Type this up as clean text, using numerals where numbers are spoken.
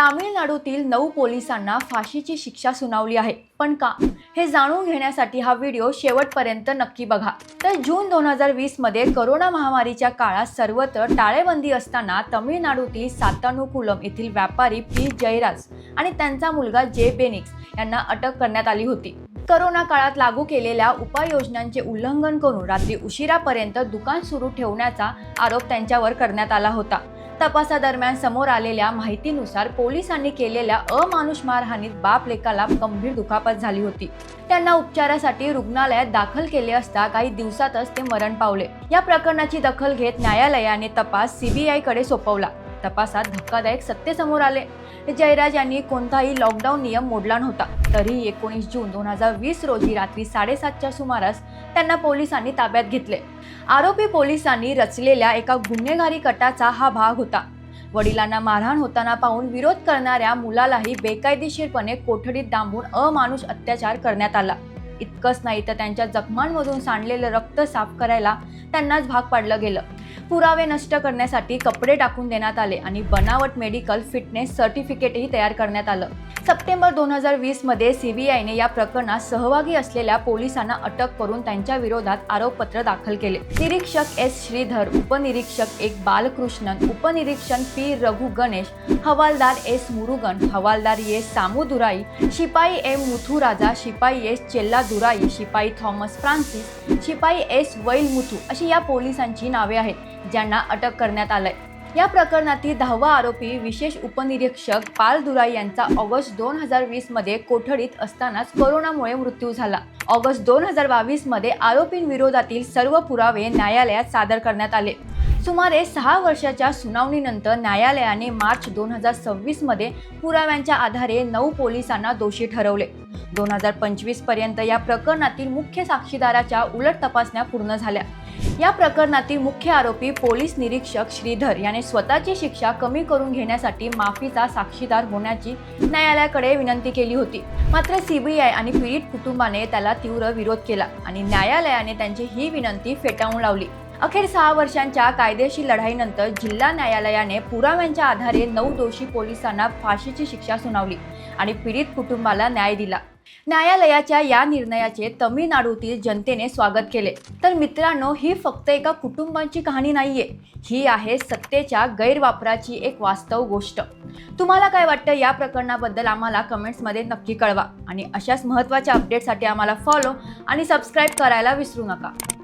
तामिळनाडूतील 9 पोलिसांना फाशीची शिक्षा सुनावली आहे. पण का? हे जाणून घेण्यासाठी हा व्हिडिओ शेवटपर्यंत नक्की बघा. तर जून 2020 मध्ये कोरोना महामारीच्या काळात सर्वत्र टाळेबंदी असताना तमिळनाडूतील सातानुकुलम येथील व्यापारी पी जयराज आणि त्यांचा मुलगा जे बेनिक्स यांना अटक करण्यात आली होती. कोरोना काळात लागू केलेल्या उपाययोजनांचे उल्लंघन करून रात्री उशिरापर्यंत दुकान सुरू ठेवण्याचा आरोप त्यांच्यावर करण्यात आला होता. तपासादरम्यान समोर आलेल्या माहितीनुसार पोलिसांनी केलेल्या अमानुष मारहाणीत बाप लेकाला गंभीर दुखापत झाली होती. त्यांना उपचारासाठी रुग्णालयात दाखल केले असता काही दिवसातच ते मरण पावले. या प्रकरणाची दखल घेत न्यायालयाने तपास CBI कडे सोपवला. तपासात धक्कादायक सत्य समोर आले. जयराज यांनी कोणताही लॉकडाऊन नियम मोडला नव्हता. तरीही 19 जून 2020 रोजी रात्री 7:30च्या सुमारास त्यांना पोलिसांनी ताब्यात घेतले. आरोपी पोलिसांनी रचलेल्या एका गुन्हेगारी गटाचा हा भाग होता. वडिलांना मारहाण होताना पाहून विरोध करणाऱ्या मुलालाही बेकायदेशीरपणे कोठडीत डांबून अमानुष अत्याचार करण्यात आला. इतकंच नाही तर त्यांच्या जखमांमधून सांडलेलं रक्त साफ करायला त्यांनाच भाग पाडलं गेलं. पुरावे नष्ट करण्यासाठी कपडे टाकून देण्यात आले आणि बनावट मेडिकल फिटनेस सर्टिफिकेटही तयार करण्यात आलं. सप्टेंबर 2020 मध्ये CBIने या प्रकरणात सहभागी असलेल्या पोलिसांना अटक करून त्यांच्या विरोधात आरोपपत्र दाखल केले. निरीक्षक S श्रीधर, उपनिरीक्षक 1 बालकृष्णन, उपनिरीक्षक P रघु गणेश, हवालदार S मुरुगन, हवालदार S सामुदुराई, शिपाई M मुथुराजा, शिपाई S चेल्लादुराई, शिपाई थॉमस फ्रान्सिस, शिपाई S वैलमुथू अशी या पोलिसांची नावे आहेत ज्यांना अटक करण्यात आलंय. या प्रकरणातील 10वा आरोपी विशेष उपनिरीक्षक पालदुराई यांचा ऑगस्ट 2020 मध्ये कोठडीत असतानाच कोरोनामुळे मृत्यू झाला. ऑगस्ट 2022 मध्ये आरोपींविरोधातील सर्व पुरावे न्यायालयात सादर करण्यात आले. सुमारे 6 वर्षाच्या सुनावणीनंतर न्यायालयाने मार्च 2026 मध्ये पुराव्यांच्या आधारे 9 पोलिसांना दोषी ठरवले. 2025 पर्यंत या प्रकरणातील मुख्य साक्षीदाराच्या उलट तपासण्या पूर्ण झाल्या. या प्रकरणातील मुख्य आरोपी पोलीस निरीक्षक श्रीधर याने स्वतःची शिक्षा कमी करून घेण्यासाठी माफीचा साक्षीदार होण्याची न्यायालयाकडे विनंती केली होती. मात्र CBI आणि पीडित कुटुंबाने त्याला तीव्र विरोध केला आणि न्यायालयाने त्यांची ही विनंती फेटाळून लावली. अखेर 6 वर्षांच्या कायदेशीर लढाईनंतर जिल्हा न्यायालयाने पुराव्यांच्या आधारे 9 दोषी पोलिसांना फाशीची शिक्षा सुनावली आणि पीडित कुटुंबाला न्याय दिला. न्यायालयाच्या या निर्णयाचे तमिळनाडूतील जनतेने स्वागत केले. तर मित्रांनो, ही फक्त एका कुटुंबाची कहाणी नाहीये, ही आहे सत्तेच्या गैरवापराची एक वास्तव गोष्ट. तुम्हाला काय वाटतं या प्रकरणाबद्दल आम्हाला कमेंट्समध्ये नक्की कळवा आणि अशाच महत्त्वाच्या अपडेटसाठी आम्हाला फॉलो आणि सबस्क्राईब करायला विसरू नका.